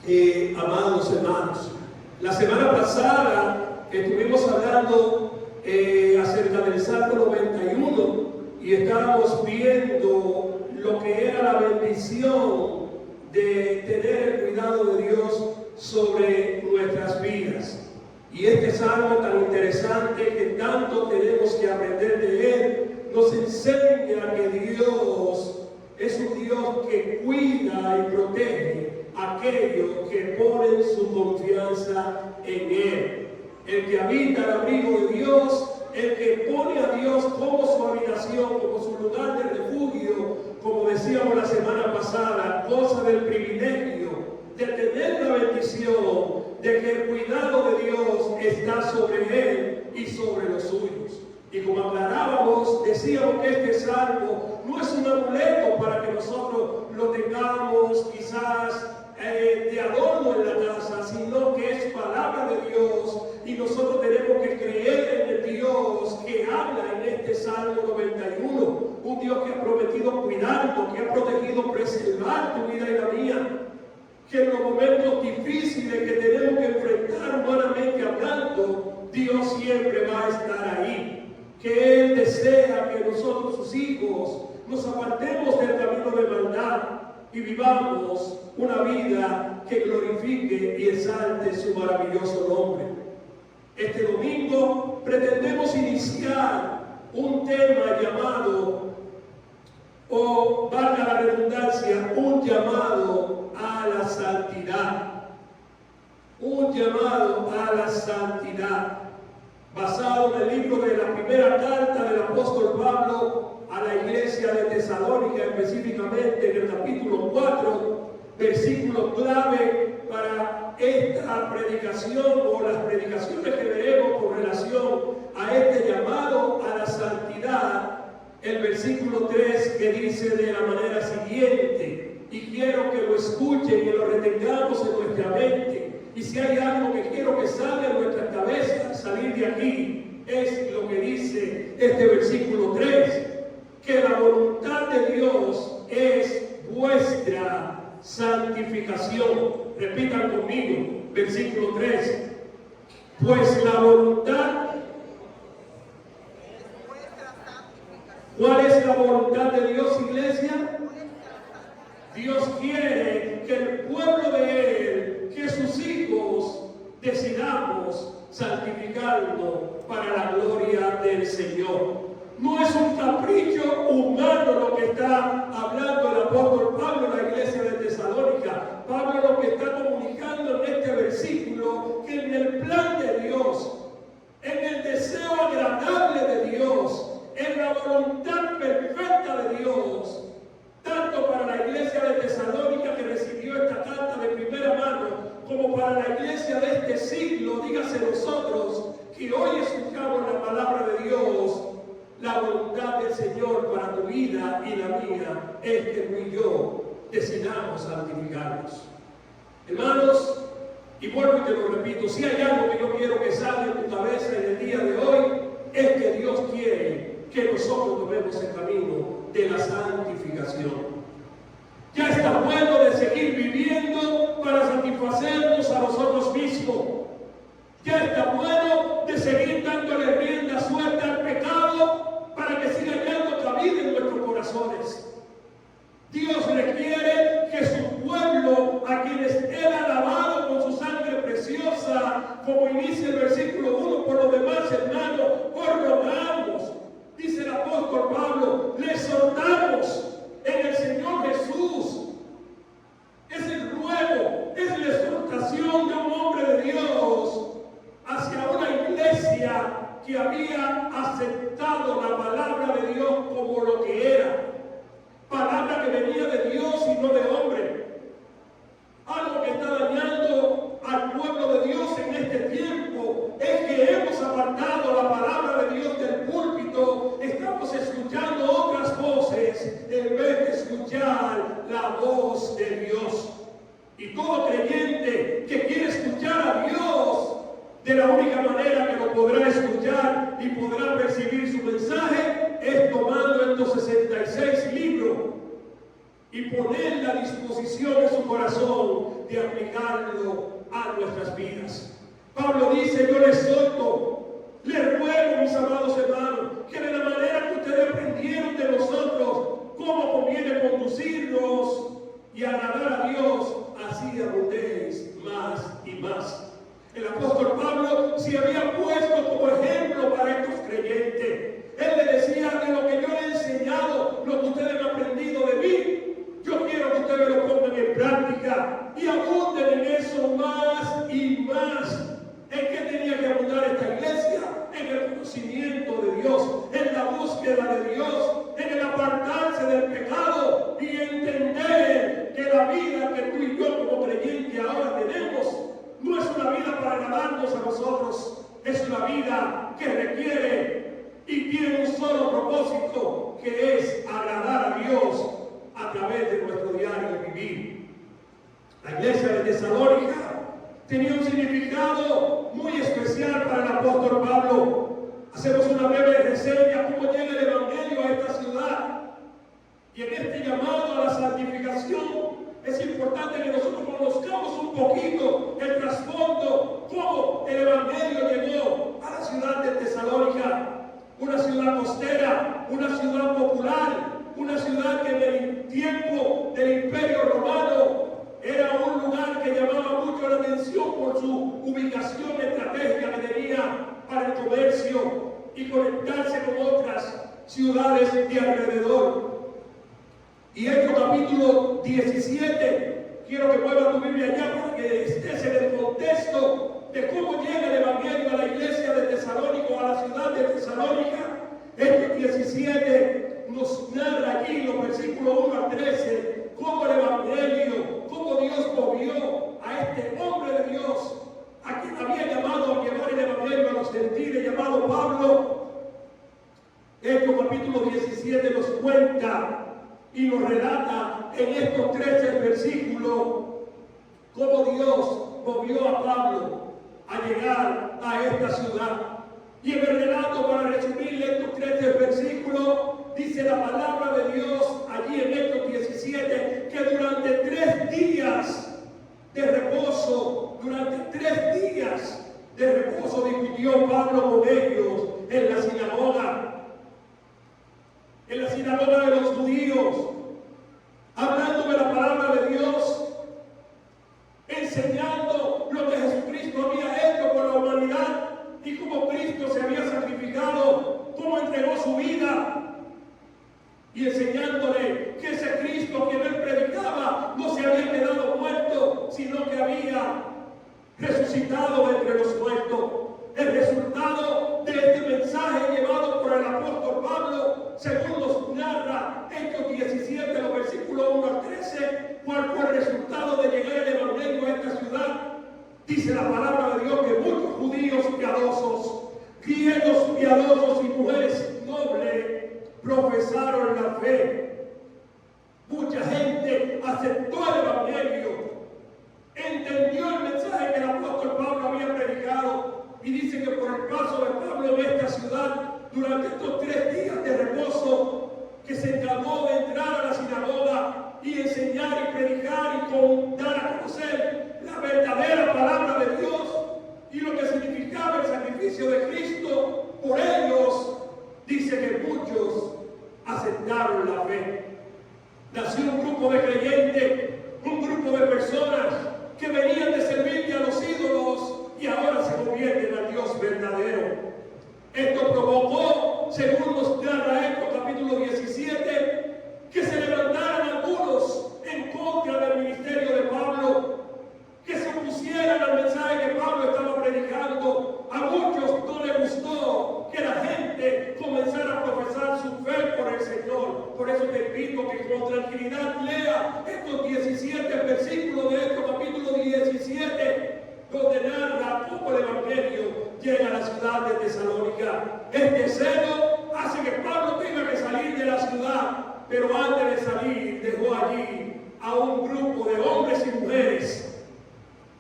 Amados hermanos, la semana pasada estuvimos hablando acerca del Salmo 91 y estábamos viendo lo que era la bendición de tener el cuidado de Dios sobre nuestras vidas. Y este salmo tan interesante que tanto tenemos que aprender de él, nos enseña que Dios es un Dios que cuida y protege a aquellos que ponen su confianza en Él. El que habita el abrigo de Dios, el que pone a Dios como su habitación, como su lugar de refugio, como decíamos la semana pasada, goza del privilegio de tener la bendición de que el cuidado de Dios está sobre él y sobre los suyos. Y como aclarábamos, decíamos que este salmo no es un amuleto para que nosotros lo tengamos quizás de adorno en la casa, sino que es palabra de Dios y nosotros tenemos que creer en el Dios que habla en este Salmo 91, un Dios que ha prometido cuidarnos, que ha protegido preservar tu vida y la mía, que en los momentos difíciles que tenemos que enfrentar humanamente hablando, Dios siempre va a estar ahí. Que Él desea que nosotros, sus hijos, nos apartemos del camino de maldad y vivamos una vida que glorifique y exalte su maravilloso nombre. Este domingo pretendemos iniciar un tema llamado, o valga la redundancia, un llamado a la santidad. Un llamado a la santidad. Basado en el libro de la primera carta del apóstol Pablo a la iglesia de Tesalónica, específicamente en el capítulo 4, versículo clave para esta predicación o las predicaciones que veremos con relación a este llamado a la santidad. El versículo 3 que dice de la manera siguiente, y quiero que lo escuchen y lo retengamos en nuestra mente. Y si hay algo que quiero que salga de nuestra cabeza, salir de aquí, es lo que dice este versículo 3, que la voluntad de Dios es vuestra santificación. Repitan conmigo, versículo 3, pues la voluntad, ¿cuál es la voluntad de Dios, iglesia? Dios quiere que el pueblo de Él, que sus hijos, decidamos santificarlo para la gloria del Señor. No es un capricho humano lo que está hablando el apóstol Pablo en la iglesia de Tesalónica. Pablo lo que está comunicando en este versículo, que en el plan de Dios, en el deseo agradable de Dios, en la voluntad perfecta de Dios, tanto para la iglesia de Tesalónica que recibió esta carta de primera mano, como para la iglesia de este siglo, dígase nosotros, que hoy escuchamos la palabra de Dios, la voluntad del Señor para tu vida y la mía es que tú y yo decidamos santificarnos. Hermanos, y vuelvo y te lo repito, si hay algo que yo quiero que salga en tu cabeza en el día de hoy, es que Dios quiere que nosotros tomemos el camino de la santificación. Ya está bueno de seguir viviendo para satisfacernos a nosotros mismos. Ya está bueno de seguir dándole rienda suelta al pecado para que siga hallando cabida en nuestros corazones. Dios requiere que su pueblo, a quienes Él ha lavado con su sangre preciosa, como inicia el versículo 1, por lo demás, hermanos, os rogamos, dice el apóstol Pablo, le exhortamos en el Señor Jesús. Es el ruego, es la exhortación de un hombre de Dios hacia una iglesia que había aceptado la palabra de Dios como lo que era. Palabra que venía de Dios y no de hombre. Algo que está dañando al pueblo de Dios en este tiempo es que hemos apartado la palabra de Dios del púlpito. Estamos escuchando otras voces en vez de escuchar la voz de Dios. Y todo creyente que quiere escuchar a Dios, de la única manera que lo podrá escuchar y podrá percibir su mensaje es tomando estos 66 libros y ponerla a disposición de su corazón, de aplicarlo a nuestras vidas. Pablo dice: yo les exhorto, les ruego, mis amados hermanos, que de la manera que ustedes aprendieron de nosotros cómo conviene conducirnos y agradar a Dios, así abundéis más y más. El apóstol Pablo se había puesto como ejemplo para estos creyentes. Él le decía: de lo que yo le he enseñado, lo que ustedes han aprendido de mí, yo quiero que ustedes lo pongan en práctica y abunden en eso más y más. ¿En qué tenía que abundar esta iglesia? En el conocimiento de Dios, en la búsqueda de Dios, en el apartarse del pecado y entender que la vida que tú y yo como creyentes ahora tenemos no es una vida para agradarnos a nosotros, es una vida que requiere y tiene un solo propósito, que es agradar a Dios a través de nuestro diario vivir. La iglesia de Tesalónica tenía un significado muy especial para el apóstol Pablo. Hacemos una breve reseña cómo llega el evangelio a esta ciudad. Y en este llamado a la santificación es importante que nosotros conozcamos un poquito el trasfondo, cómo el evangelio llegó a la ciudad de Tesalónica. Una ciudad costera, una ciudad popular, una ciudad que en el tiempo del Imperio Romano era un lugar que llamaba mucho la atención por su ubicación estratégica que tenía para el comercio y conectarse con otras ciudades de alrededor. Y Hechos capítulo 17, quiero que mueva tu Biblia allá para que estés en el contexto de cómo llega el evangelio a la iglesia de Tesalónica, a la ciudad de Tesalónica. Hechos 17 nos narra allí los versículos 1 al 13 cómo el evangelio, cómo Dios movió a este hombre de Dios, a quien había llamado a llevar el evangelio a los gentiles, llamado Pablo. Hechos capítulo 17 nos cuenta y nos relata en estos 13 versículos cómo Dios movió a Pablo a llegar a esta ciudad. Y en el relato, para resumir estos 13 versículos, dice la palabra de Dios allí en Hechos 17 que durante 3 días de reposo, discutió Pablo con ellos en la sinagoga de los judíos, hablando de la palabra de Dios, enseñando lo que Jesucristo había hecho por la humanidad y cómo Cristo se había sacrificado, cómo entregó su vida, y enseñándole que ese Cristo que él predicaba no se había quedado muerto, sino que había resucitado entre los muertos. El resultado de este mensaje llevado por el apóstol Pablo, según nos narra Hechos 17, los versículos 1 al 13, ¿cuál fue el resultado de llegar el evangelio a esta ciudad? Dice la palabra de Dios que muchos judíos piadosos, griegos piadosos y mujeres nobles profesaron la fe. Mucha gente aceptó el evangelio, entendió el mensaje que el apóstol Pablo había predicado, y dice que por el paso de Pablo en esta ciudad, durante estos 3 días de reposo, que se encargó de entrar a la sinagoga y enseñar y predicar y dar a conocer la verdadera palabra de Dios y lo que significaba el sacrificio de Cristo por ellos, dice que muchos aceptaron la fe. Nació un grupo de creyentes, un grupo de personas que venían de servirle a los ídolos y ahora se convierten al Dios verdadero. Esto provocó, según nos narra Hechos capítulo 17, que se levantaran algunos en contra del ministerio de Pablo, que se opusieran al mensaje que Pablo estaba predicando. A muchos no les gustó que la gente comenzara a profesar su fe por el Señor. Por eso te invito que con tranquilidad lea estos 17 versículos de Hechos capítulo 17, donde narra cómo el evangelio llega a la ciudad de Tesalónica. Este celo hace que Pablo tenga que salir de la ciudad, pero antes de salir dejó allí a un grupo de hombres y mujeres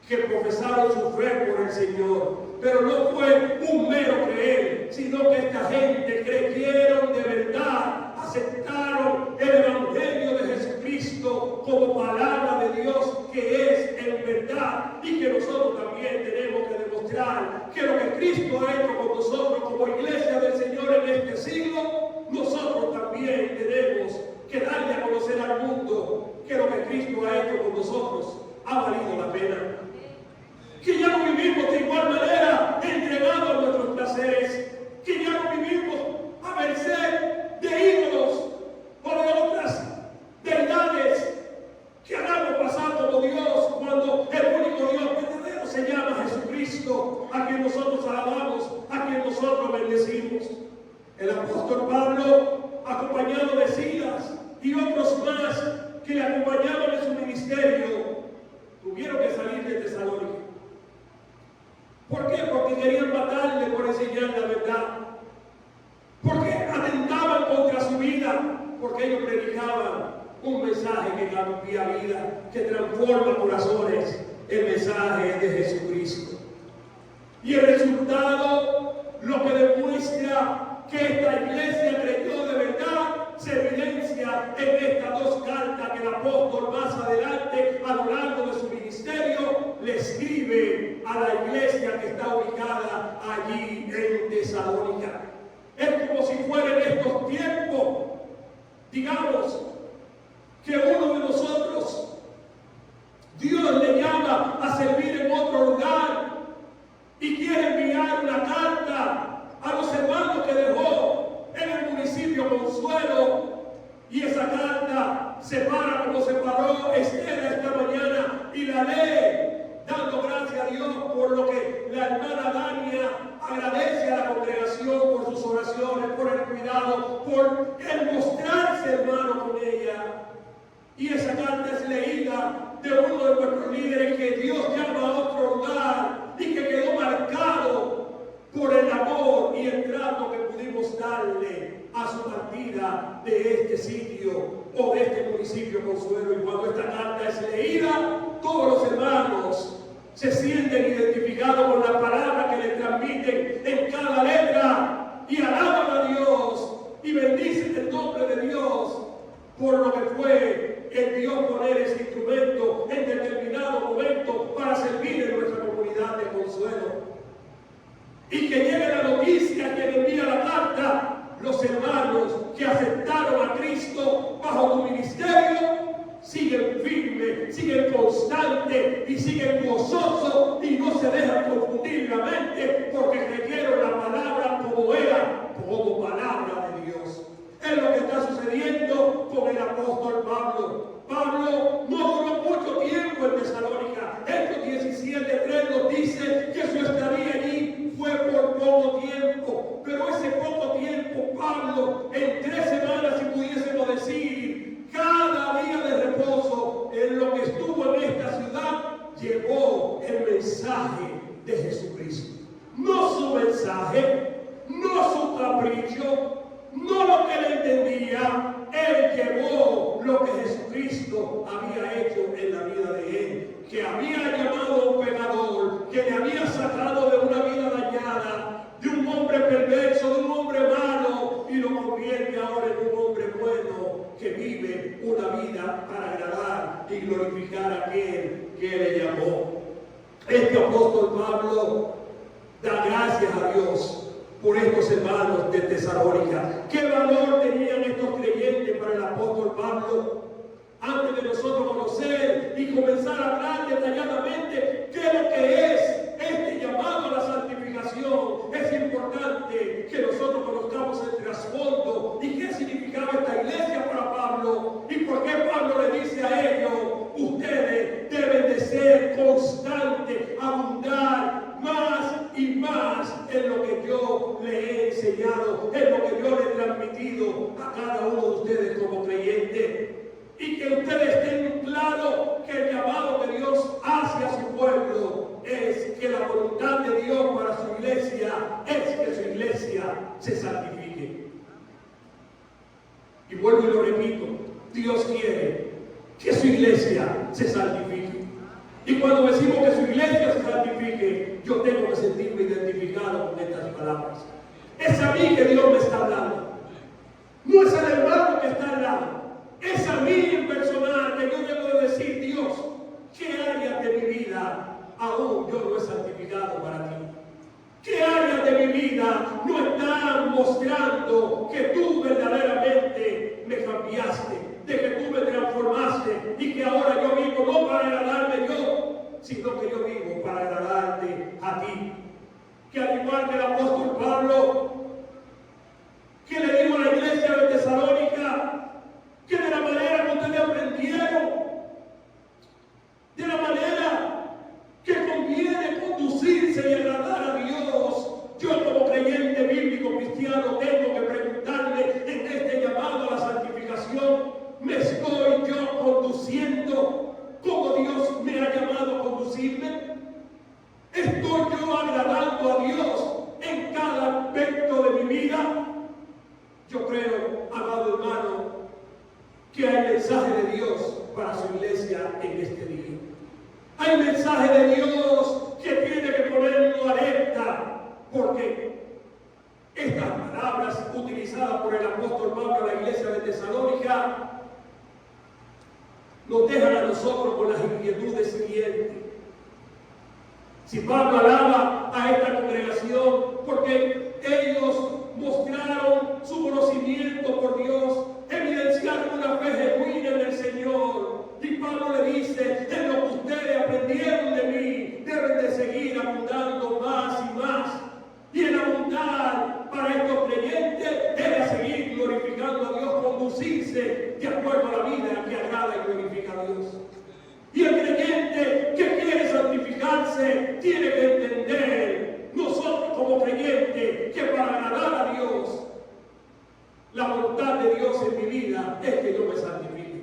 que profesaron su fe por el Señor. Pero no fue un mero creer, sino que esta gente creyeron de verdad, aceptaron el evangelio de Jesucristo como palabra de Dios, que es en verdad, y que nosotros también tenemos que demostrar que lo que Cristo ha hecho con nosotros como iglesia del Señor en este siglo, nosotros también tenemos que darle a conocer al mundo que lo que Cristo ha hecho con nosotros ha valido la pena. Que ya no vivimos de igual manera entregados a nuestros placeres, que ya no vivimos a merced de ídolos o de otras deidades que hagamos pasar como Dios, cuando el único Dios verdadero se llama Jesucristo, a quien nosotros alabamos, a quien nosotros bendecimos. El apóstol Pablo, acompañado de Silas y otros más que le acompañaban en su ministerio, tuvieron que salir de Tesalónica. ¿Por qué? Porque querían matarle por enseñar la verdad. Porque atentaban contra su vida, porque ellos predicaban un mensaje que cambia vida, que transforma corazones, el mensaje de Jesucristo. Y el resultado, lo que demuestra que esta iglesia creyó de verdad, se evidencia en estas dos cartas que el apóstol más adelante, a lo largo de su ministerio, le escribe a la iglesia que está ubicada allí en Tesalónica. Es como si fuera en estos tiempos, digamos, que uno de nosotros, Dios le llama a servir en otro lugar y quiere enviar una carta a los hermanos que dejó en el municipio Consuelo, y esa carta se para como se paró Esther esta mañana y la lee, dando gracias a Dios por lo que la hermana Dania agradece a la congregación por sus oraciones, por el cuidado, por el mostrarse hermano con ella. Y esa carta es leída de uno de nuestros líderes que Dios llama a otro lugar y que quedó marcado por el amor y el trato que pudimos darle a su partida de este sitio o de este municipio Consuelo. Y cuando esta carta es leída, todos los hermanos se sienten identificados con la palabra que le transmiten en cada letra y alaban a Dios y bendicen el nombre de Dios por lo que fue el Dios poner ese instrumento en determinado momento para servir en nuestra comunidad de Consuelo. Y que llegue la noticia que le envía la carta, los hermanos que aceptaron a Cristo bajo tu ministerio siguen firmes, siguen constantes y siguen gozosos y no se dejan confundir la mente porque creyeron la palabra como era, como palabra de Dios. Es lo que está sucediendo con el apóstol Pablo. Pablo no duró mucho tiempo en Tesalónica. Hechos 17:3 nos dice que su estadía allí fue por poco tiempo. Pero ese poco tiempo, Pablo, en 3 semanas, si pudiésemos decir, cada día de reposo en lo que estuvo en esta ciudad, llevó el mensaje de Jesucristo. No su mensaje, no su capricho, no lo que él entendía. Él llevó lo que Jesucristo había hecho en la vida de él, que había llamado a un pecador, que le había sacado de una vida dañada, de un hombre perverso, de un hombre malo, y lo convierte ahora en un hombre bueno que vive una vida para agradar y glorificar a aquel que le llamó. Este apóstol Pablo da gracias a Dios por estos hermanos de Tesalónica. ¿Qué valor tenían estos creyentes para el apóstol Pablo? Antes de nosotros conocer y comenzar a hablar detalladamente qué es lo que es este llamado a la santificación, es importante que nosotros conozcamos el trasfondo y qué significaba esta iglesia para Pablo y por qué Pablo le dice a ellos: ustedes deben de ser constantes, abundar más y más en lo que yo le he enseñado, en lo que yo le he transmitido a cada uno de ustedes como creyentes. Y que ustedes tengan claro que el llamado que Dios hace a su pueblo es que la voluntad de Dios para su iglesia es que su iglesia se santifique. Y vuelvo y lo repito, Dios quiere que su iglesia se santifique. Y cuando decimos que su iglesia se santifique, yo tengo que sentirme identificado con estas palabras. Es a mí que Dios me está hablando. No es al hermano que está al lado. Es a mí en personal que yo debo de decir: Dios, ¿qué áreas de mi vida aún yo no he santificado para ti? ¿Qué áreas de mi vida no están mostrando que tú verdaderamente me cambiaste, de que tú me transformaste y que ahora yo vivo no para agradarme yo, sino que yo vivo para agradarte a ti? Que al igual que el apóstol Pablo, que le dijo a la iglesia de Tesalónica, que de la manera que ustedes aprendieron, de la manera que conviene conducirse y agradar a Dios, yo como creyente bíblico cristiano tengo que preguntarle en este llamado a la santificación, ¿me estoy yo conduciendo como Dios me ha llamado a conducirme? ¿Estoy yo agradando a Dios en cada aspecto de mi vida? Yo creo, amado hermano, que hay mensaje de Dios para su iglesia en este día. Hay mensaje de Dios que tiene que ponernos alerta, porque estas palabras utilizadas por el apóstol Pablo a la iglesia de Tesalónica nos dejan a nosotros con las inquietudes siguientes. Si Pablo alaba a esta congregación porque ellos mostraron su conocimiento por Dios, evidenciaron una fe genuina en el Señor, y Pablo le dice, en lo que ustedes aprendieron de mí, deben de seguir abundando más y más. Y el abundar para estos creyentes debe seguir glorificando a Dios, conducirse de acuerdo a la vida que agrada y glorifica a Dios. Y el creyente que quiere santificarse tiene que entender, nosotros como creyentes, que para agradar a Dios, la voluntad de Dios en mi vida es que yo me santifique.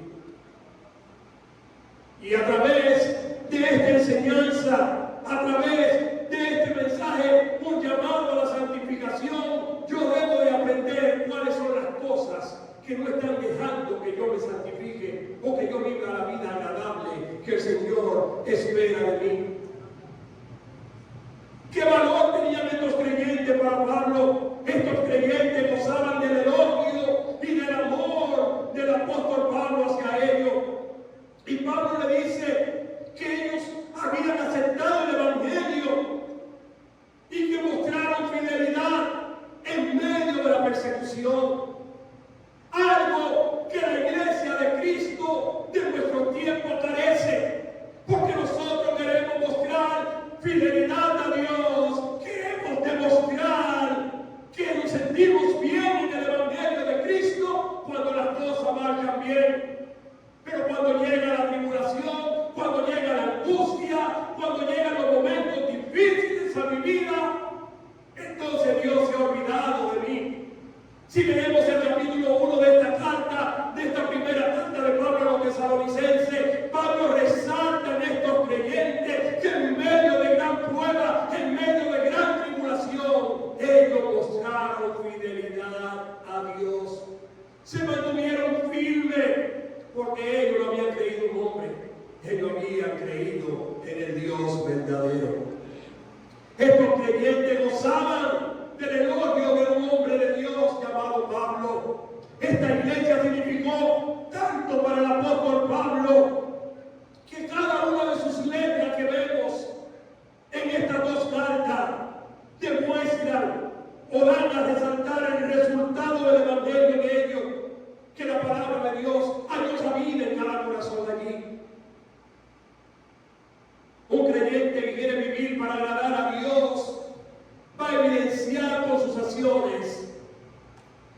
Y a través de esta enseñanza, a través de este mensaje, un llamado a la santificación, yo debo de aprender cuáles son las cosas que no están dejando que yo me santifique o que yo viva la vida agradable que el Señor espera de mí. ¿Qué valor tenían estos creyentes para Pablo? Estos creyentes gozaban del elogio y del amor del apóstol Pablo hacia ellos. Y Pablo le dice que ellos habían aceptado el Evangelio y que mostraron fidelidad en medio de la persecución. Algo que la iglesia de Cristo de nuestro tiempo carece, porque nosotros queremos mostrar fidelidad a Dios, queremos demostrar que nos sentimos bien en el Evangelio de Cristo cuando las cosas marchan bien. Pero cuando llega la tribulación, cuando llega la angustia, cuando llegan los momentos difíciles a mi vida, entonces Dios se ha olvidado de mí. Si leemos el capítulo 1 de esta carta, de esta primera carta de Pablo a los tesalonicenses, Pablo resalta en estos creyentes que en medio de gran prueba, en medio de gran tribulación, ellos mostraron fidelidad a Dios. Se mantuvieron firmes porque ellos no habían creído en un hombre, ellos habían creído en el Dios verdadero. Estos creyentes gozaban del elogio de un hombre de Dios llamado Pablo. Esta iglesia significó tanto para el apóstol Pablo que cada una de sus letras que vemos en estas dos cartas demuestran o dan a resaltar el resultado del evangelio de ellos, que la palabra de Dios halló cabida en cada corazón allí. Un creyente que quiere vivir para agradar a Dios va a evidenciar con sus acciones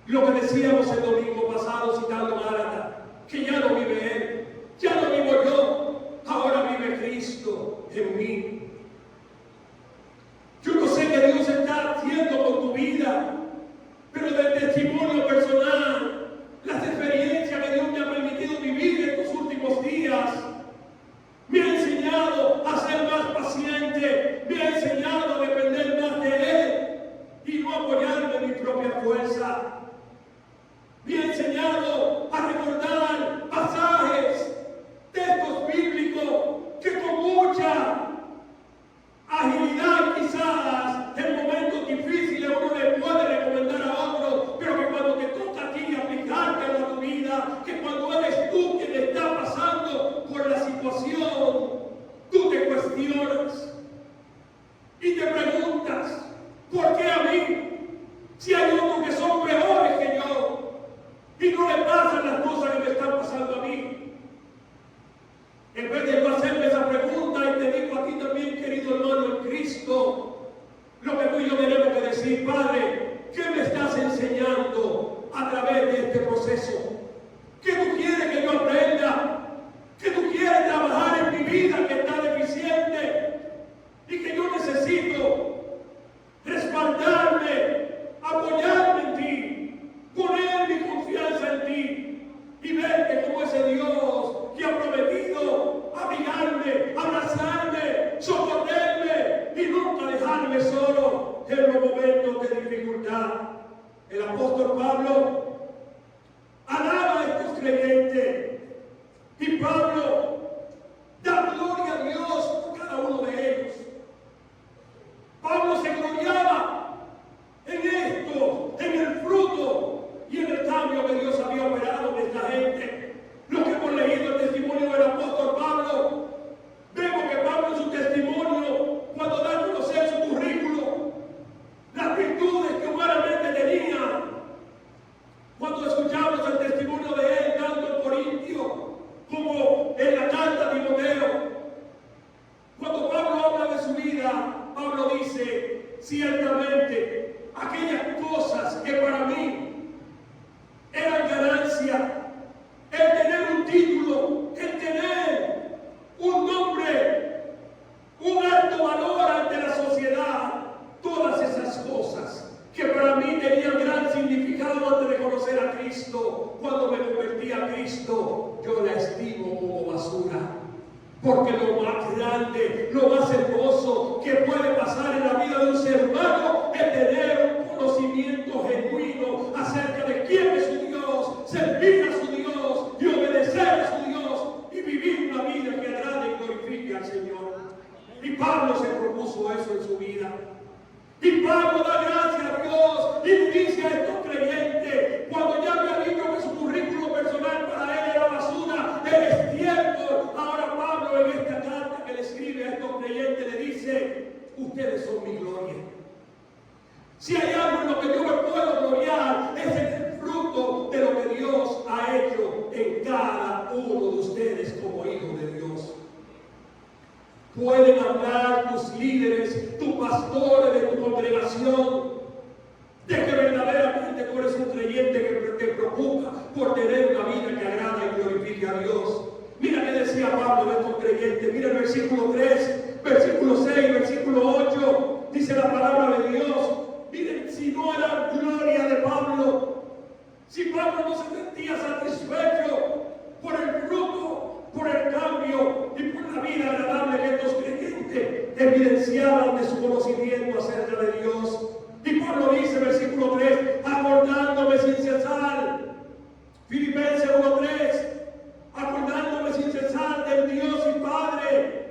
lo que decíamos el domingo pasado citando a Gálatas, que ya no vive Él, ya no vivo yo, ahora vive Cristo en mí. Yo no sé qué Dios está haciendo con tu vida, pero del testimonio personal, las experiencias que Dios me ha permitido vivir en estos últimos días, me ha enseñado a ser más paciente, me ha enseñado a depender más de Él y no apoyarme en mi propia fuerza. Me ha enseñado a recordar pasajes, textos bíblicos que con mucha agilidad quizás en momentos difíciles uno le puede recomendar a otro, pero que cuando te toca necesito respaldarme, apoyarme en ti, poner mi confianza en ti y verte como ese Dios que ha prometido abrigarme, abrazarme, socorrerme y nunca dejarme solo en los momentos de dificultad. El apóstol Pablo alaba a estos creyentes y Pablo da gloria a Dios por cada uno de ellos. Pablo se gloriaba en esto, en el fruto y en el cambio que Dios había operado en esta gente. Lo que hemos leído el testimonio del apóstol Pablo, vemos que Pablo en su testimonio, cuando da a conocer su currículo, las virtudes que humanamente tenía, cuando escuchamos el testimonio de él, tanto en Corintio como en la carta de Timoteo, cuando Pablo habla de su vida, Pablo dice, ciertamente, aquellas cosas que para mí eran ganancia, el tener un título, el tener un nombre, un alto valor ante la sociedad, todas esas cosas que para mí tenían gran significado antes de conocer a Cristo, cuando me convertí a Cristo, yo la estimo como basura. Porque lo más grande, lo más hermoso que puede pasar en la vida de un ser humano es tener un conocimiento genuino acerca de quién es su Dios, servir a su Dios y obedecer a su Dios y vivir una vida que agrade y glorifique al Señor. Y Pablo se propuso eso en su vida. Y Pablo da gracias a Dios y dice a estos creyentes, cuando ya había dicho que su currículo personal para él era basura, es cierto. Ahora Pablo en esta carta que le escribe a estos creyentes le dice, ustedes son mi gloria. Si hay algo en lo que yo me puedo gloriar, es en el fruto de lo que Dios ha hecho en cada uno de ustedes como hijos de Dios. Pueden hablar tus líderes, tus pastores de tu congregación, de que verdaderamente tú eres un creyente que te preocupa por tener una vida que agrada y glorifique a Dios. Mira que decía Pablo de estos creyentes, mira el versículo 3, versículo 6, versículo 8, dice la palabra de Dios. Miren, si no era gloria de Pablo, si Pablo no se sentía satisfecho por el fruto, por el cambio y por la vida agradable que estos creyentes evidenciaban de su conocimiento acerca de Dios. Y Pablo dice, versículo 3, acordándome sin cesar, Filipenses 1:3, acordándome sin cesar del Dios y Padre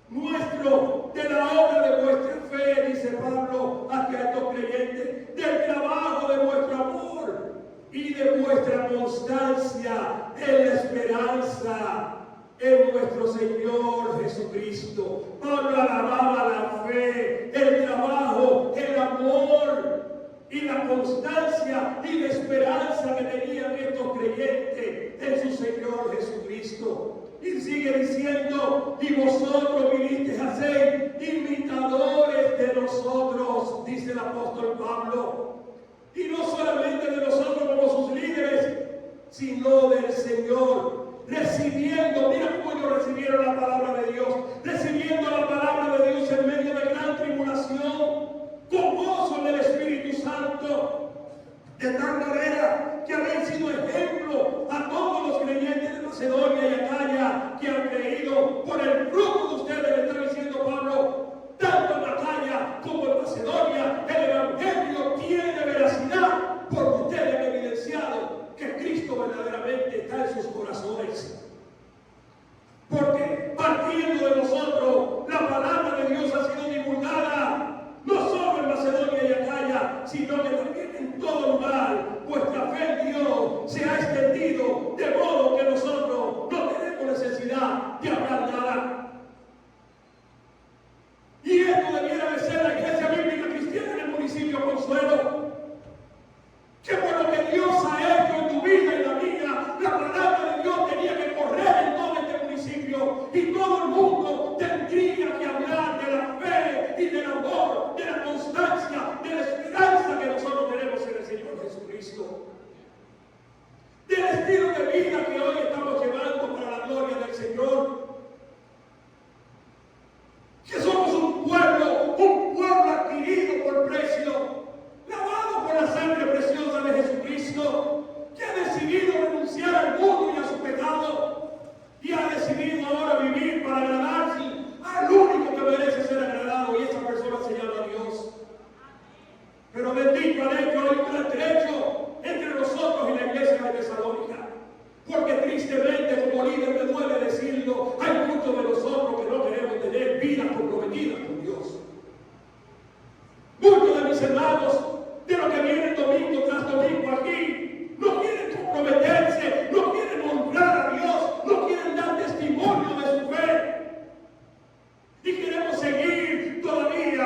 nuestro, de la obra de vuestra fe, dice Pablo hacia estos creyentes, del trabajo de vuestro amor y de vuestra constancia en la esperanza en nuestro Señor Jesucristo. Pablo alababa la fe, el trabajo, el amor y la constancia y la esperanza que tenían estos creyentes en su Señor Jesucristo. Y sigue diciendo, y vosotros vinisteis a ser imitadores de nosotros, dice el apóstol Pablo. Y no solamente de nosotros como sus líderes, sino del Señor. Recibiendo, mira cómo ellos recibieron la palabra de Dios, recibiendo la palabra de Dios en medio de gran tribulación, con gozo en el Espíritu Santo, de tal manera que habían sido ejemplo a todos los creyentes de Macedonia y Acaya que han creído por el fruto de ustedes, le está diciendo Pablo, tanto en Acaya como en Macedonia, el Evangelio tiene veracidad porque ustedes han evidenciado que Cristo verdaderamente está en sus corazones. Porque partiendo de nosotros, la palabra de Dios ha sido divulgada, no solo en Macedonia y Acaya, sino que también en todo lugar. Vuestra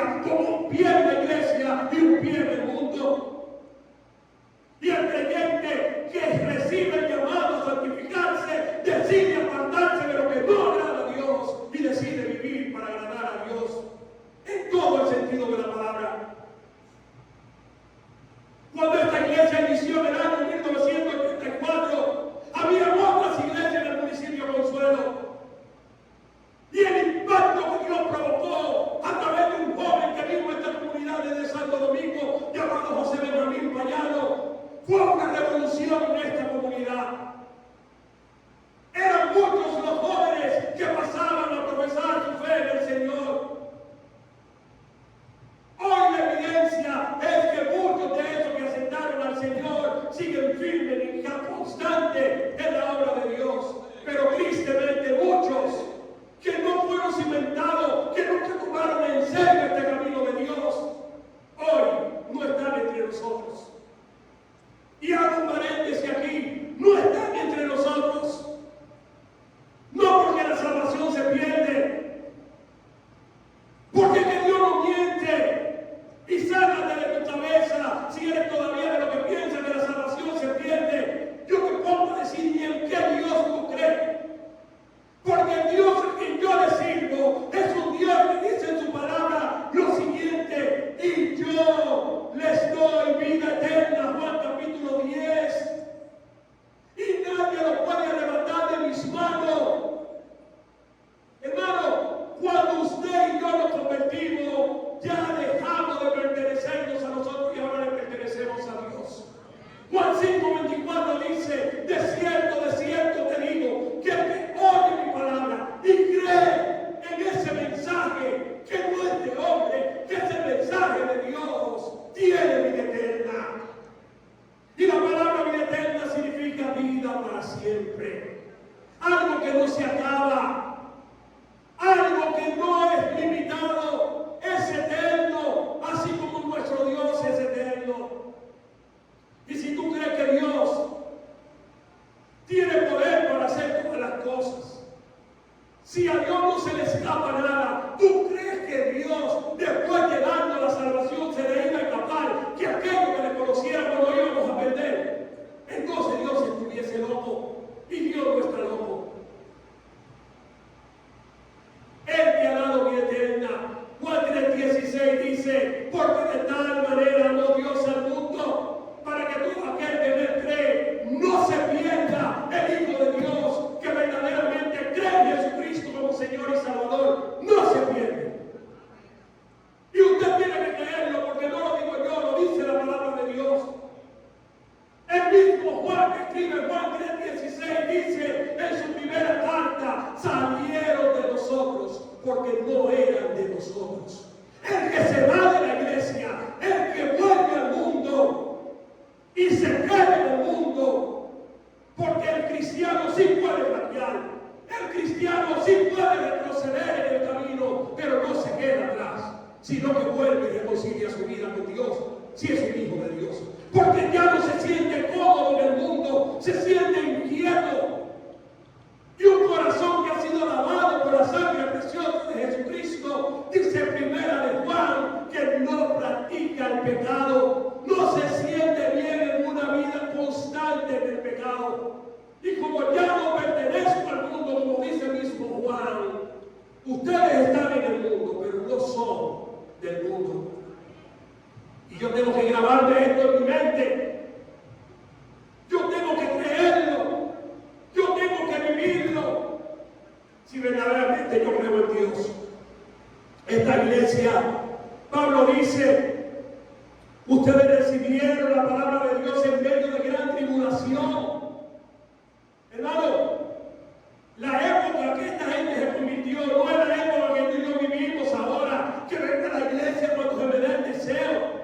iglesia como un pie en la iglesia y un pie en el mundo. Y el creyente que recibe el llamado a santificarse decide apartarse de lo que no agrada a Dios y decide vivir para agradar a Dios en todo el sentido de la palabra. Cuando esta iglesia inició en el año 1984, había otras iglesias en el municipio Consuelo. Y el impacto que Dios provocó a través de un joven que vino a esta comunidad desde Santo Domingo, llamado José Benjamín Payano, fue una revolución en esta comunidad. Eran muchos los jóvenes que pasaban a profesar su fe en el Señor. Hoy la evidencia es que muchos de esos que aceptaron al Señor siguen firmes y constantes en la obra de Dios. Pero tristemente muchos que no fueron cimentados, que nunca tomaron en serio este camino de Dios, hoy no están entre nosotros. Y hago un paréntesis aquí, no están entre nosotros. No porque la salvación se pierde, porque que Dios no miente. Y sácate de tu cabeza, si eres todavía de lo que piensas que la salvación se pierde. Yo te pongo a decir ni en qué Dios tú crees. Porque el Dios a quien yo le sirvo es un Dios que dice en su palabra lo siguiente: y yo les doy vida eterna, Juan capítulo 10, y nadie lo puede arrebatar de mis manos. Hermano, cuando usted y yo nos convertimos, ya dejamos de pertenecernos a nosotros y ahora le pertenecemos a Dios. Juan 5:24 dice: de cierto te digo, que el que oye mi palabra y cree en ese mensaje, que no es de hombre, que es el mensaje de Dios, tiene vida eterna. Y la palabra vida eterna significa vida para siempre. Algo que no se acaba, algo que no es limitado, es eterno, así como nuestro Dios es eterno. Y si tú crees que Dios tiene poder para hacer todas las cosas, si a Dios no se le escapa nada, ¿tú crees que Dios, después de darnos la salvación, se le iba a escapar que aquello que le conociéramos lo íbamos a perder? Entonces Dios estuviese loco, y Dios no está loco. Él te ha dado vida eterna. Juan 3:16 dice: porque de tal manera amó Dios al mundo, para que todo aquel que en él cree no se pierda, el Hijo de Dios, que verdaderamente cree en Jesucristo como Señor y Salvador, no se pierde. Y usted tiene que creerlo, porque no lo digo yo, lo dice la palabra de Dios. El mismo Juan que escribe Juan 3:16 dice en su primera carta: salieron de nosotros porque no eran de nosotros. El que se va de la iglesia, el que vuelve al mundo y se queda en el mundo, porque el cristiano sí puede cambiar, el cristiano sí puede retroceder en el camino, pero no se queda atrás, sino que vuelve y reconcilia su vida con Dios, si es un hijo de Dios. Porque ya no se siente cómodo en el mundo, se siente inquieto. Y un corazón que ha sido lavado por la sangre preciosa de Jesucristo, dice primera de Juan, que no practica el pecado, no se siente bien en una vida constante en el pecado. Y como ya no pertenezco al mundo, como dice el mismo Juan, ustedes están en el mundo, pero no son del mundo. Y yo tengo que grabarme esto en mi mente. Yo tengo que creerlo. Yo tengo que vivirlo. Si verdaderamente yo creo en Dios. Esta iglesia, Pablo dice: ustedes recibieron la palabra de Dios en medio de gran tribulación. Hermano, la época que esta gente se convirtió no es la época que tú y yo vivimos ahora, que venga a la iglesia cuando se me dé el deseo.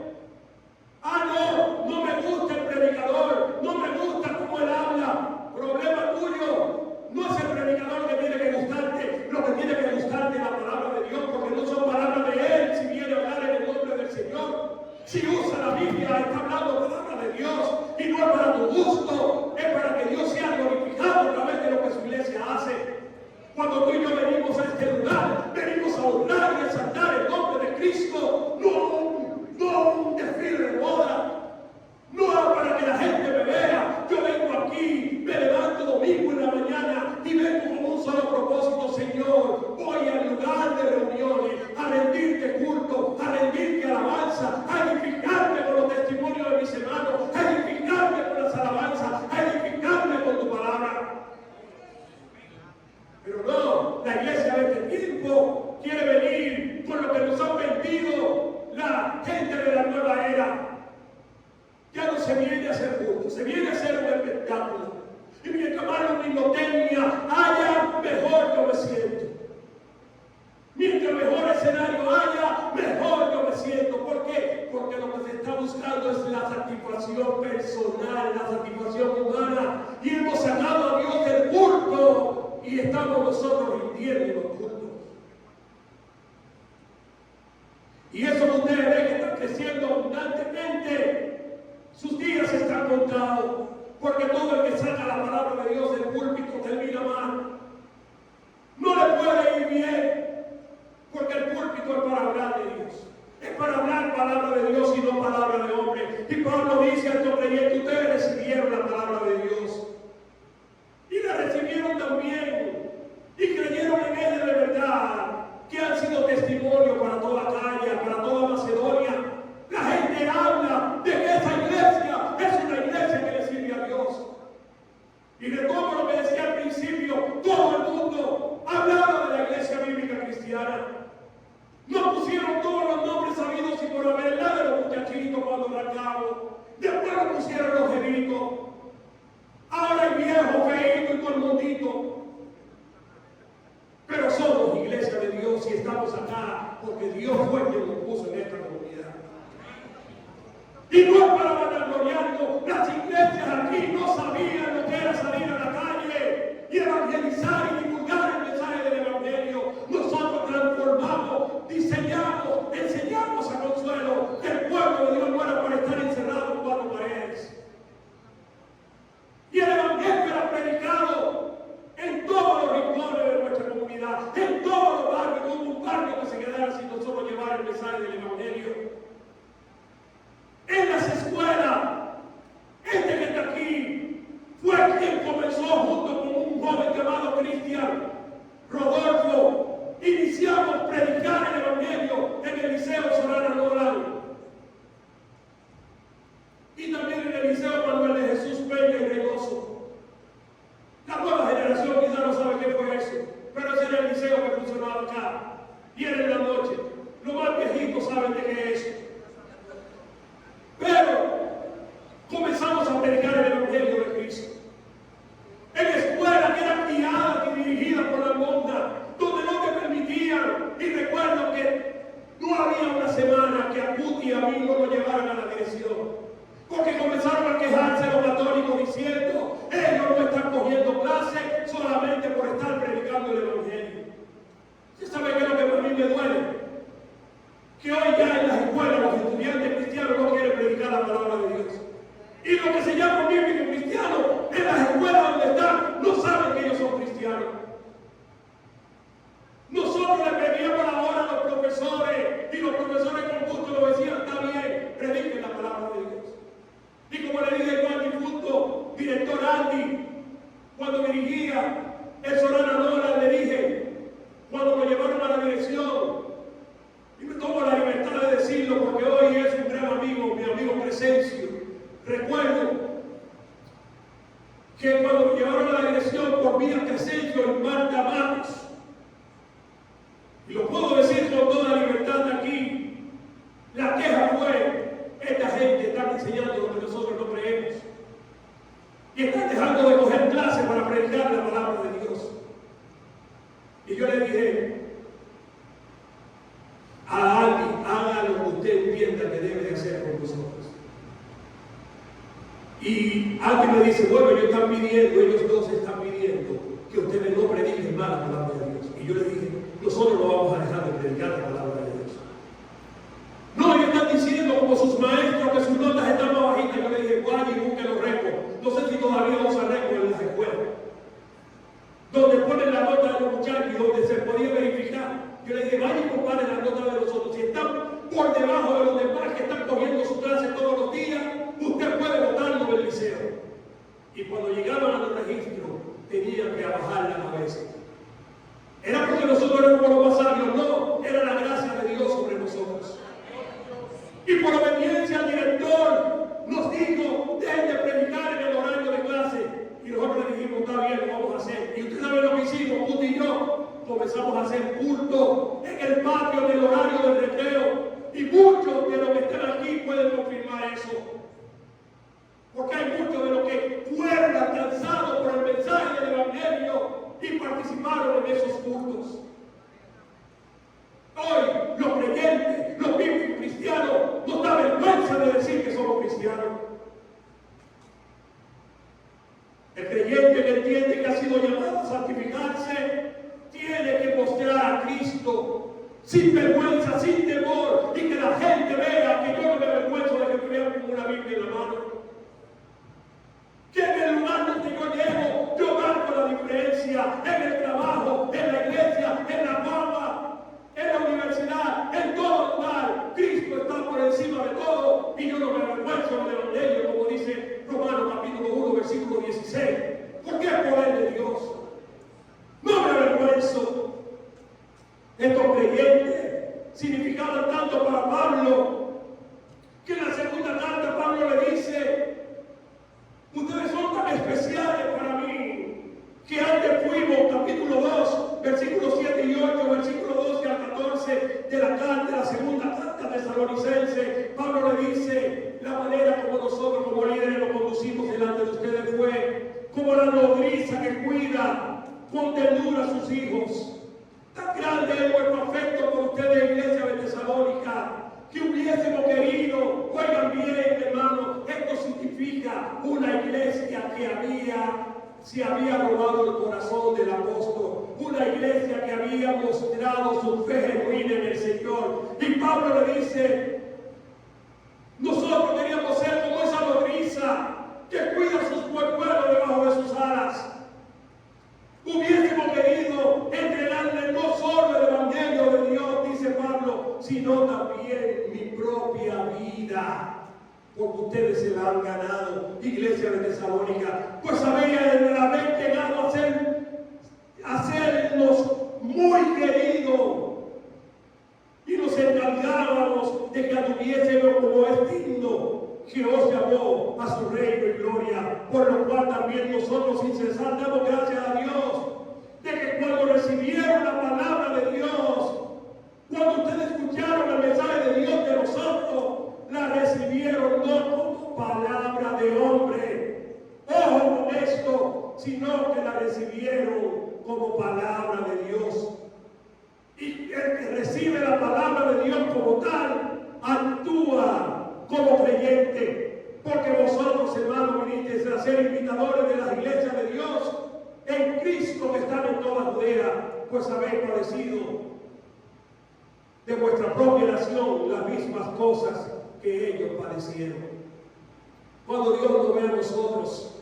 No me gusta el predicador, no me gusta cómo él habla. Problema tuyo, no es el predicador que tiene que gustarte, lo que tiene que gustarte es la palabra de Dios, porque no son palabras de él si viene a hablar en el nombre del Señor. Si usa la Biblia, está hablando palabra de Dios, y no es para tu gusto, es para que Dios sea glorificado a través de lo que su iglesia hace. Cuando tú y yo venimos a este lugar, venimos a honrar y a exaltar el nombre de Cristo, la satisfacción humana y hemos sacado a Dios del culto y estamos nosotros rindiendo los cultos. Y eso que ustedes ven que está creciendo abundantemente, sus días están contados, porque todo el que saca la palabra de Dios del púlpito termina mal. No le puede ir bien, porque el púlpito es para hablar de Dios. Es para hablar palabra de Dios y no palabra de hombre. Y Pablo dice a estos creyentes: ustedes recibieron la palabra de Dios. Y la recibieron también. Y creyeron en ella de verdad. Que han sido testimonio para toda Acaya, para toda Macedonia. La gente habla de que esa iglesia es una iglesia que le sirve a Dios. Y retomo lo que decía al principio: todo el mundo hablaba de la iglesia bíblica cristiana. No pusieron todos los nombres sabidos y por haber, la de los muchachitos cuando arrancaron. Después lo pusieron los jevitos. Ahora hay viejo, feíto y todo el mundito. Pero somos iglesia de Dios y estamos acá porque Dios fue quien nos puso en esta comunidad. Y no es para vanagloriarnos. Las iglesias aquí no sabían lo que era salir a la calle y evangelizar y divulgar el mensaje del evangelio. Nosotros transformamos, diseñamos, enseñamos a Consuelo que el pueblo de Dios no era para estar encerrado en cuatro paredes. Y el evangelio era predicado en todos los rincones de nuestra comunidad, en todos los barrios. No hubo un barrio que se quedara sin nosotros llevar el mensaje del evangelio. En las escuelas, este que está aquí fue quien comenzó junto con un joven llamado Cristian Rodolfo. Iniciamos a predicar el evangelio en el Liceo Sorana Nolan y también en el Liceo Manuel de Jesús Peña y Reynoso. La nueva generación quizá no sabe qué fue eso, pero ese era el liceo que funcionaba acá y era en la noche. Los más viejitos saben de qué es eso. Pero comenzamos a predicar el evangelio de Cristo en escuelas que eran guiadas y dirigidas por la monda, donde no te permitían. Y recuerdo que no había una semana que a Cuti y a mí no lo llevaran a la dirección, porque comenzaron a quejarse los católicos diciendo: ellos no están cogiendo clase solamente por estar predicando el evangelio. ¿Usted sabe qué es lo que a mí me duele? Que hoy ya en las escuelas los estudiantes cristianos no quieren predicar la palabra de Dios. Y lo que se llama bíblico cristiano, en las escuelas donde están, no saben que ellos son cristianos. Nosotros le pedíamos ahora a los profesores, y los profesores con gusto lo decían: está bien, prediquen la palabra de Dios. Y como le dije yo a mi punto, director Andy, cuando dirigía el Sorana Nolan, le dije, cuando lo llevaron a la dirección, y me tomo la libertad de decirlo porque hoy es un gran amigo, mi amigo Crescencio. Recuerdo que cuando me llevaron a la dirección por vía Crescencio en Marta Matos, y lo puedo decir con toda libertad aquí, la queja fue: esta gente está enseñando lo que nosotros no creemos y están dejando de coger clases para predicar la palabra de Dios. Y yo le dije a alguien: haga lo que usted entienda que debe de hacer con nosotros. Y alguien me dice: bueno, ellos están pidiendo, ellos dos están pidiendo que ustedes no prediquen más la palabra de Dios. Y yo le dije: nosotros no vamos a dejar de predicar la palabra de Dios. No, ellos están diciendo como sus maestros que sus notas están más bajitas. Yo le dije: vaya y busque los récords. No sé si todavía usan récords en las escuelas, donde ponen la nota de los muchachos y donde se podía verificar. Yo le dije: vaya y comparen las notas de nosotros. Si están por debajo de los demás que están cogiendo su clase todos los días, usted puede votarlo del liceo. Y cuando llegaban a los registros, tenían que bajar la cabeza. ¿Era porque nosotros éramos los más sabios? No, era la gracia de Dios sobre nosotros. Y por obediencia al director nos dijo: dejen de predicar en el horario de clase. Y nosotros le dijimos: está bien, lo vamos a hacer. Y usted sabe lo que hicimos, Puti y yo. Comenzamos a hacer culto en el patio, en el horario del recreo. Y muchos de los que están aquí pueden confirmar eso. Porque hay muchos de los que fueron alcanzados por el mensaje del evangelio y participaron en esos cultos. Hoy santificarse, tiene que mostrar a Cristo sin vergüenza, sin temor, y que la gente vea que yo no me avergüenzo de que me vean con una Biblia en la mano. Que en el lugar donde yo llego, yo marco la diferencia, en el trabajo, en la iglesia, en la guagua, en la universidad, en todo lugar. Cristo está por encima de todo y yo no me avergüenzo del evangelio, como dice Romanos capítulo 1, versículo 16. Porque es poder de Dios. No me avergüenzo. Estos creyentes significaban tanto para Pablo que en la segunda carta Pablo le dice: ustedes son tan especiales para mí que antes fuimos, capítulo 2, versículos 7 y 8, versículo 12 al 14 de la carta, de la segunda carta tesalonicense. Pablo le dice: la manera como nosotros como líderes nos conducimos delante de ustedes fue como la nodriza que cuida con ternura a sus hijos. Tan grande es vuestro afecto por ustedes, iglesia de Tesalónica, que hubiésemos querido, oigan bien, hermano, esto significa una iglesia que se había robado el corazón del apóstol, una iglesia que había mostrado su fe genuina en el Señor. Y Pablo le dice: nosotros queríamos ser como esa nodriza que cuida sus pueblos debajo de sus alas. Hubiésemos querido entregarle no solo el evangelio de Dios, dice Pablo, sino también mi propia vida, porque ustedes se la han ganado, iglesia de Tesalónica, pues habían haber llegado a sernos muy queridos, y nos encargábamos de que anduviésemos como es digno, que os llamó a su reino y gloria, por lo cual también nosotros sin cesar damos gracias a Dios, de que cuando recibieron la palabra de Dios, cuando ustedes escucharon el mensaje de Dios de nosotros, la recibieron no como palabra de hombre, ojo con esto, sino que la recibieron como palabra de Dios. Y el que recibe la palabra de Dios como tal, actúa como creyente, porque vosotros, hermanos, vinisteis a ser imitadores de las iglesias de Dios en Cristo que están en toda Judea, pues habéis padecido de vuestra propia nación las mismas cosas que ellos padecieron. Cuando Dios nos ve a nosotros,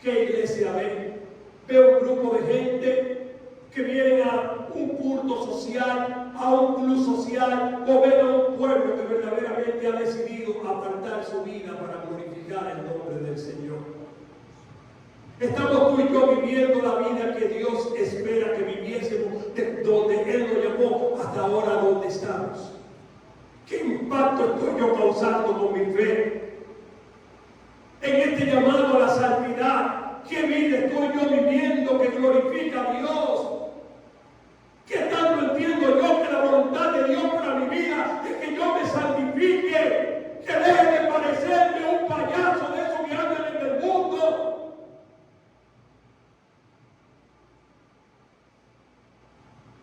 ¿qué iglesia ve? Ve un grupo de gente que vienen a un culto social, a un club social, o ven a un pueblo que verdaderamente ha decidido apartar su vida para glorificar el nombre del Señor. Estamos tú y yo viviendo la vida que Dios espera que viviésemos, de donde Él nos llamó hasta ahora donde estamos. ¿Qué impacto estoy yo causando con mi fe en este llamado a la santidad? ¿Qué vida estoy yo viviendo que glorifica a Dios? ¿Qué tanto entiendo yo que la voluntad de Dios para mi vida es que yo me santifique, que deje de parecerme un payaso de esos que andan en el mundo?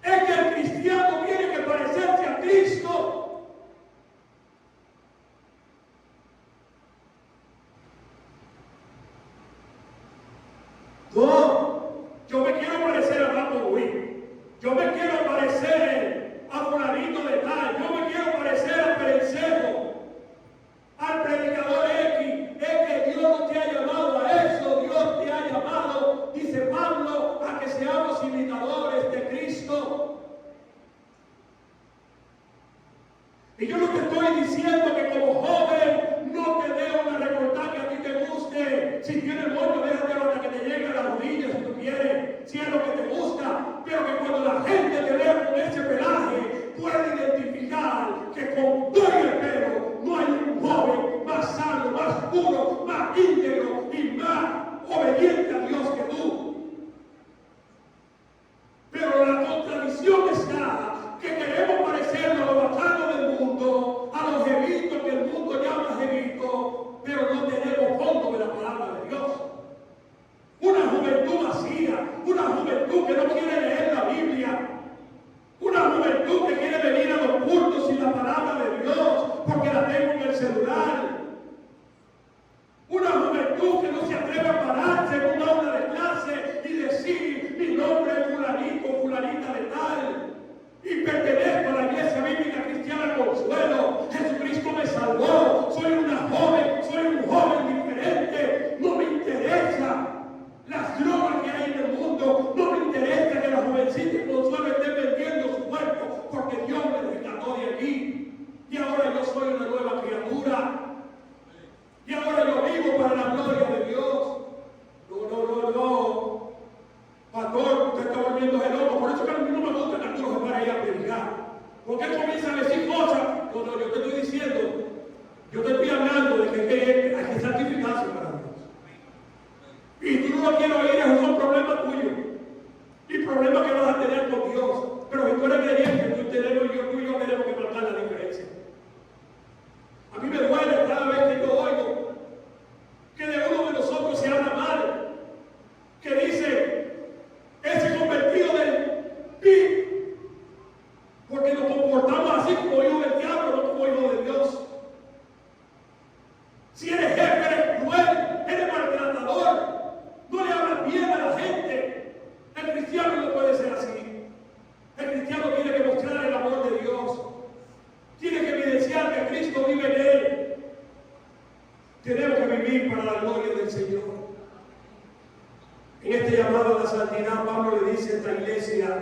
Es que el cristiano tiene que parecerse a Cristo. No, yo me quiero parecer a Marco Luis. Yo me quiero parecer a fulanito de tal, yo me quiero parecer al perencejo, al predicador X. Es que Dios no te ha llamado a eso, Dios te ha llamado, dice Pablo, a que seamos imitadores de Cristo. Y yo no te estoy diciendo que como joven no te dé una recortada que a ti te guste. Si tienes moño, déjatelo hasta que te llegue a las rodillas si tú quieres, si es lo que te gusta. Pero que cuando la gente te vea con ese pelaje, pueda identificar que con todo el pelo no hay un joven más sano, más puro, más íntegro y más obediente a Dios que tú. Pero la contradicción está que queremos parecernos a los bacanos del mundo, a los jevitos que el mundo llama jevitos, pero no tenemos fondo de la palabra de Dios. Una juventud vacía, una juventud soy una nueva criatura. Y ahora yo vivo para la gloria de Dios. No. Pastor, usted está volviendo loco. Por eso que a mí no me gusta que Arturo se para ahí a predicar. Porque él comienza a decir cosas. No, yo te estoy diciendo. Yo te estoy hablando de que hay que santificarse para Dios. Y tú no lo quieres oír, esos son problemas tuyos. Y problemas que vas a tener con Dios. Pero si tú eres creyente, tú y yo tenemos que marcar la diferencia. A mí me duele cada vez que yo oigo que de uno de nosotros se habla mal. Que dice, ese convertido del PIB. Porque nos comportamos así como hijos del diablo, no como hijos de Dios. Si eres jefe, eres cruel, eres maltratador, no le hablas bien a la gente. El cristiano no puede ser así. El cristiano tiene que mostrar el amor de Dios. Tiene que evidenciar que Cristo vive en él. Tenemos que vivir para la gloria del Señor. En este llamado a la santidad, Pablo le dice a esta iglesia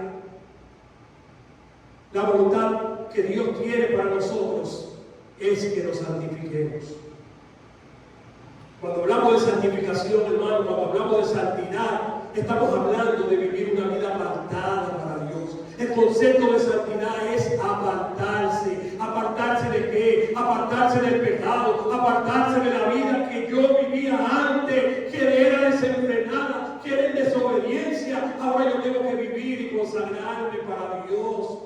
la voluntad que Dios tiene para nosotros es que nos santifiquemos. Cuando hablamos de santificación, hermano, cuando hablamos de santidad, estamos hablando de vivir una vida apartada para Dios. El concepto de santidad es apartarse. ¿Apartarse de qué? Apartarse del pecado, apartarse de la vida que yo vivía antes, que era desenfrenada, que era en desobediencia. Ahora yo tengo que vivir y consagrarme para Dios.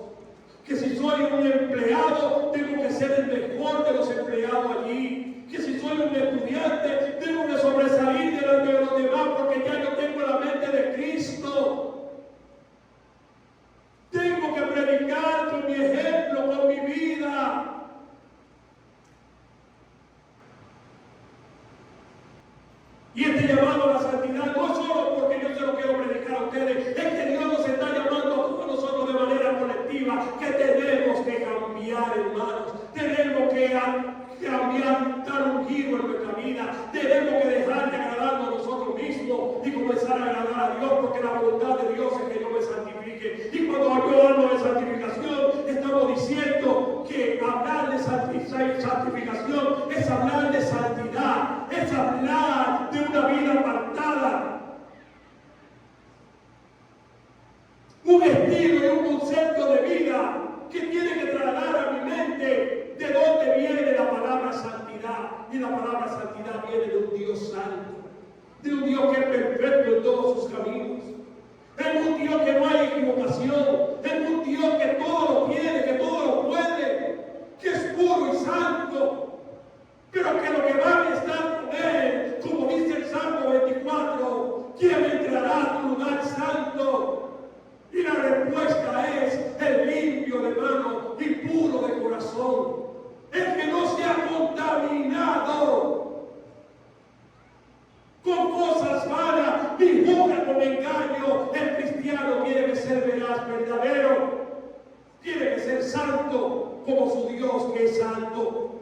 Que si soy un empleado, tengo que ser el mejor de los empleados allí. Que si soy un estudiante, tengo que sobresalir delante de los demás porque ya yo tengo la mente de Cristo. Tengo que predicar con mi ejemplo, con mi vida. Y este llamado a la santidad no es solo porque yo se lo quiero predicar a ustedes, es que Dios nos está llamando a todos nosotros de manera colectiva, que tenemos que cambiar, hermanos, tenemos que cambiar, dar un giro en nuestra vida, tenemos que dejar de agradarnos a nosotros mismos y comenzar a agradar a Dios, porque la voluntad de Dios es que yo me santifique. Y cuando yo hablo de santificación, estamos diciendo que hablar de santificación es hablar de santidad, es hablar de una vida apartada. Un estilo y un concepto de vida que tiene que trasladar a mi mente de dónde viene la palabra santidad. Y la palabra santidad viene de un Dios santo, de un Dios que es perfecto en todos sus caminos. Es un Dios que no hay equivocación, es un Dios que todo lo tiene, que todo lo puede, que es puro y santo, pero que lo que va a estar con Él, como dice el Salmo 24, ¿quién entrará a tu lugar santo? Y la respuesta es el limpio de mano y puro de corazón, el que no se ha contaminado con cosas malas, ni juzga con engaño. El cristiano tiene que ser veraz, verdadero, tiene que ser santo como su Dios que es santo.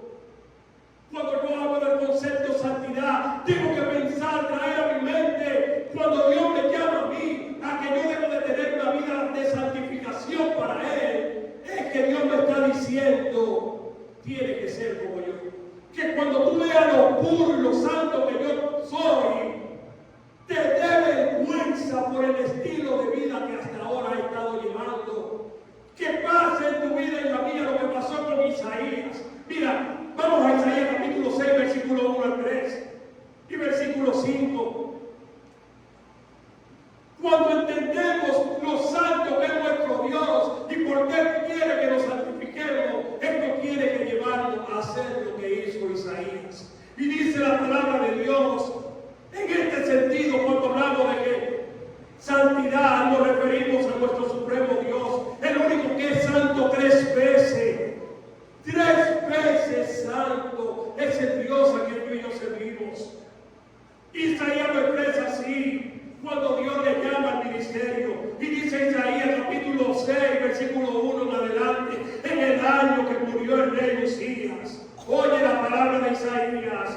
Cuando yo hablo del concepto de santidad, tengo que pensar, traer a mi mente, cuando Dios me llama a mí, a que yo debo de tener una vida de santificación para Él, es que Dios me está diciendo, tiene que ser como yo. Que cuando tú veas lo puro y lo santo que yo soy, te dé vergüenza por el estilo de vida que hasta ahora he estado llevando. Que pase en tu vida y en la mía lo que pasó con Isaías. Mira, vamos a Isaías capítulo 6, versículo 1 al 3 y versículo 5. Cuando entendemos lo santo que es nuestro Dios y por qué quiere que nos santifiquemos, esto tiene que llevarnos a hacer lo que hizo Isaías. Y dice la palabra de Dios, en este sentido, cuando hablamos de que santidad nos referimos a nuestro supremo Dios, el único que es santo 3 veces. 3 veces santo es el Dios a quien tú y yo servimos. Isaías lo expresa así cuando Dios le llama al ministerio. Y dice Isaías capítulo 6, versículo 1 en adelante, en el año que murió el rey Usías. Oye la palabra de Isaías.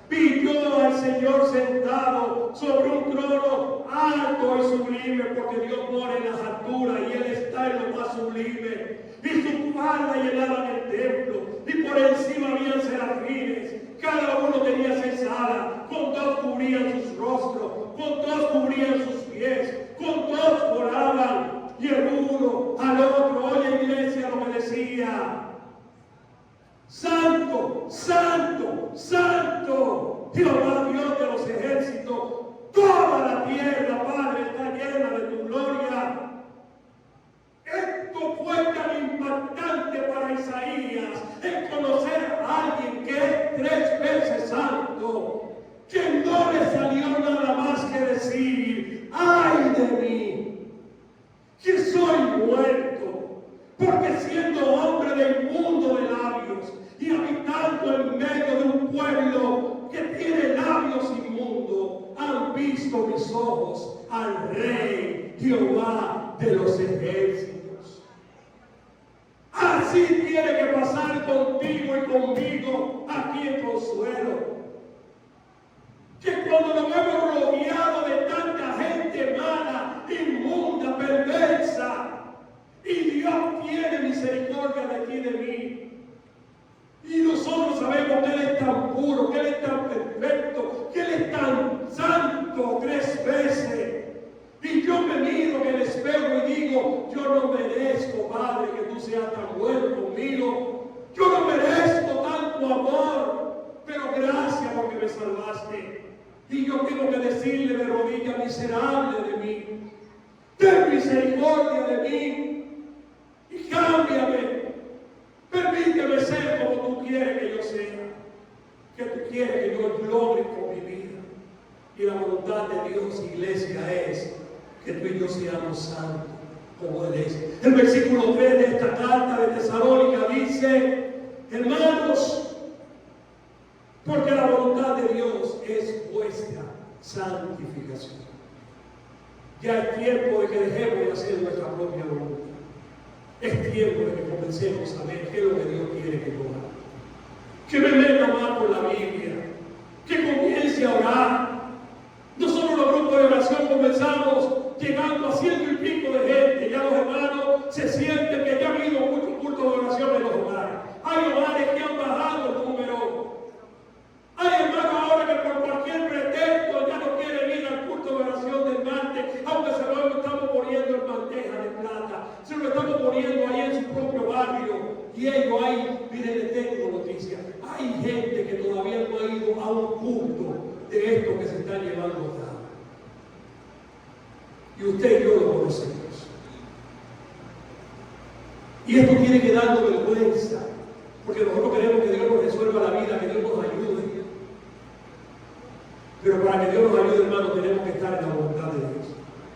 Vi yo al Señor sentado sobre un trono alto y sublime, porque Dios mora en las alturas y Él está en lo más sublime. Y su falda llenaba el templo, y por por encima habían serafines. Cada uno tenía 6 alas, con 2 cubrían sus rostros, con 2 cubrían sus pies, con 2 volaban, y el uno al otro. Oye, iglesia, lo que decía: Santo, Santo, Santo, Jehová Dios de los ejércitos, toda la tierra, Padre, está llena de tu gloria. Esto fue tan impactante para Isaías, el conocer a alguien que es 3 veces santo, que no le salió nada más que decir: ¡ay de mí, que soy muerto! Porque siendo hombre de inmundo de labios y habitando en medio de un pueblo que tiene labios inmundos, han visto mis ojos al Rey Jehová de los ejércitos. Así tiene que pasar contigo y conmigo aquí en Consuelo. Que cuando nos vemos rodeados de tanta gente mala, inmunda, perversa, y Dios tiene misericordia de ti y de mí, y nosotros sabemos que Él es tan puro, que Él es tan perfecto, que Él es tan santo 3 veces. Y yo me miro en el espejo y digo: yo no merezco, Padre, que tú seas tan bueno conmigo. Yo no merezco tanto amor, pero gracias porque me salvaste. Y yo tengo que decirle de rodillas: miserable de mí, ten misericordia de mí y cámbiame. Permíteme ser como tú quieres que yo sea, que tú quieres que yo logre con mi vida. Y la voluntad de Dios, iglesia, es que tú y yo seamos santos como Él es. El versículo 3 de esta carta de Tesalónica dice: hermanos, porque la voluntad de Dios es vuestra santificación. Ya es tiempo de que dejemos de hacer nuestra propia voluntad. Es tiempo de que comencemos a ver qué es lo que Dios quiere que yo haga. Que me meta más por la Biblia, que comience a orar. Nosotros los grupos de oración comenzamos llegando a 100 y pico de gente. Ya los hermanos se sienten que ya ha habido muchos cultos de oración en los hogares. Hay hogares que han bajado el número. Hay hermanos ahora que por cualquier pretexto ya no quieren ir al culto de oración del martes, aunque se lo estamos poniendo en bandeja de plata, se lo estamos poniendo ahí en su propio barrio. Y ellos ahí, miren, les tengo noticias. Hay gente que todavía no ha ido a un culto de esto que se está llevando a cabo. Y usted y yo lo conocemos. Y esto tiene que darnos vergüenza, porque nosotros queremos que Dios nos resuelva la vida, que Dios nos ayude. Pero para que Dios nos ayude, hermano, tenemos que estar en la voluntad de Dios.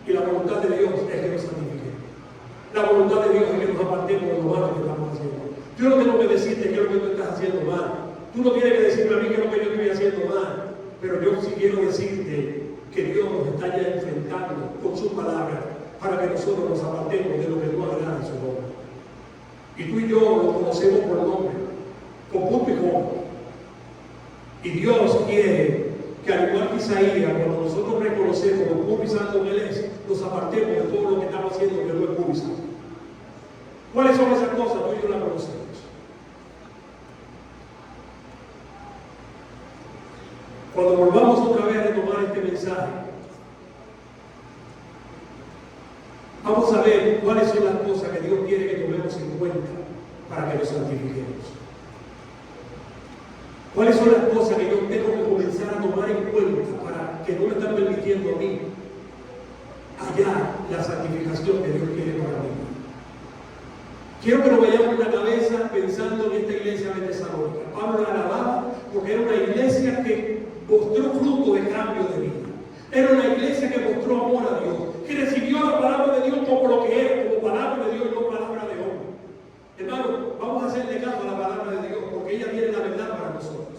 Y la voluntad de Dios es que nos santifiquemos. La voluntad de Dios es que nos apartemos de lo malo que estamos haciendo. Yo no tengo que decirte qué es lo que tú estás haciendo mal. Tú no tienes que decirme a mí qué es lo que yo estoy haciendo mal. Pero yo sí quiero decirte que Dios nos está ya enfrentando con su palabra para que nosotros nos apartemos de lo que no agrada en su nombre. Y tú y yo lo conocemos por nombre, con punto y coma. Y Dios quiere que, al igual que Isaías, cuando nosotros reconocemos lo puro y santo que Él es, nos apartemos de todo lo que estamos haciendo que no es puro y santo. ¿Cuáles son esas cosas? Tú y yo las conocemos. Cuando volvamos otra vez a retomar este mensaje, vamos a ver cuáles son las cosas que Dios quiere que tomemos en cuenta para que nos santifiquemos. ¿Cuáles son las cosas que yo tengo que comenzar a tomar en cuenta para que no me están permitiendo a mí hallar la santificación que Dios quiere para mí? Quiero que nos vayamos en la cabeza pensando en esta iglesia de Tesalónica. Pablo la alababa porque era una iglesia que mostró fruto de cambio de vida. Era una iglesia que mostró amor a Dios, que recibió la palabra de Dios como lo que era, como palabra de Dios y no palabra de hombre. Hermano, vamos a hacerle caso a la palabra de Dios porque ella tiene la verdad para nosotros.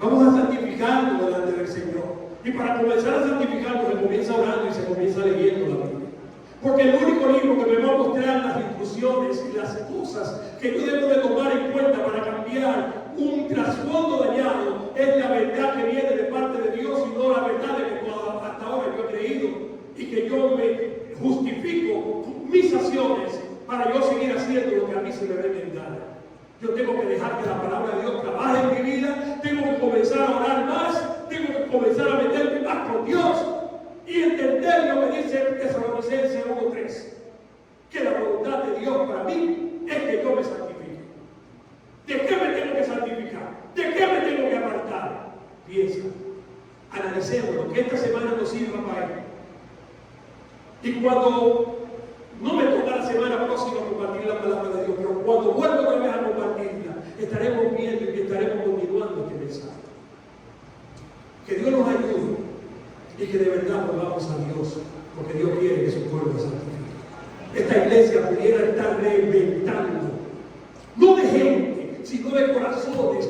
Vamos a santificarnos delante del Señor. Y para comenzar a santificarnos se comienza orando y se comienza leyendo la Biblia. Porque el único libro que me va a mostrar las instrucciones y las cosas que yo debo de tomar en cuenta para cambiar un trasfondo dañado es la verdad que viene de parte de Dios y no la verdad de que hasta ahora yo he creído y que yo me justifico mis acciones para yo seguir haciendo lo que a mí se me ve en gana. Yo tengo que dejar que la palabra de Dios trabaje en mi vida, tengo que comenzar a orar más, tengo que comenzar a meterme más con Dios y entender lo que dice Tesalonicenses 1:3, que la voluntad de Dios para mí es que yo me santifique. ¿De qué me tengo que santificar? ¿De qué me tengo que apartar? Piensa, analicemos que esta semana nos sirva para ello. Y cuando no me toca la semana próxima compartir la palabra de Dios, pero cuando vuelva otra vez a compartirla, estaremos viendo y estaremos continuando este mensaje. Que Dios nos ayude y que de verdad volvamos a Dios, porque Dios quiere que su pueblo se santifique. Esta iglesia pudiera estar reinventando, no de gente, sino de corazones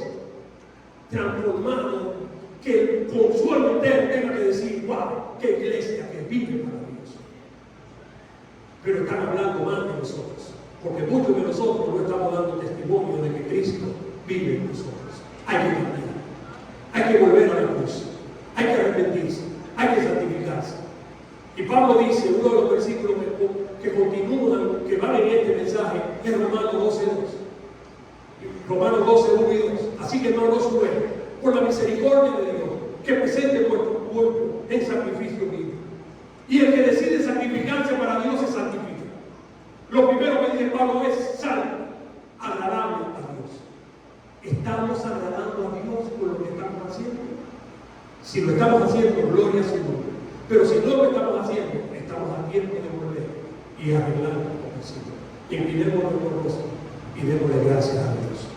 transformados, que con su entero tenga que decir, wow, qué iglesia que vive para Dios. Pero están hablando mal de nosotros, porque muchos de nosotros no estamos dando testimonio de que Cristo vive en nosotros. Hay que cambiar, hay que volver a la cruz, hay que arrepentirse, hay que santificarse. Y Pablo dice, uno de los versículos que continúan, que van en este mensaje, es Romanos 12:2. Romanos 12:1 y 2. Así que no os ruego, por la misericordia de Dios, que presente vuestro cuerpo en sacrificio vivo. Y el que decide sacrificarse para Dios se santifica. Lo primero que dice Pablo es santo, agradable a Dios. ¿Estamos agradando a Dios con lo que estamos haciendo? Si lo estamos haciendo, gloria a su nombre. Pero si no lo estamos haciendo, estamos a tiempo de volver y arreglar con el Señor. Inclinemos nuestro rostro y démosle gracias a Dios.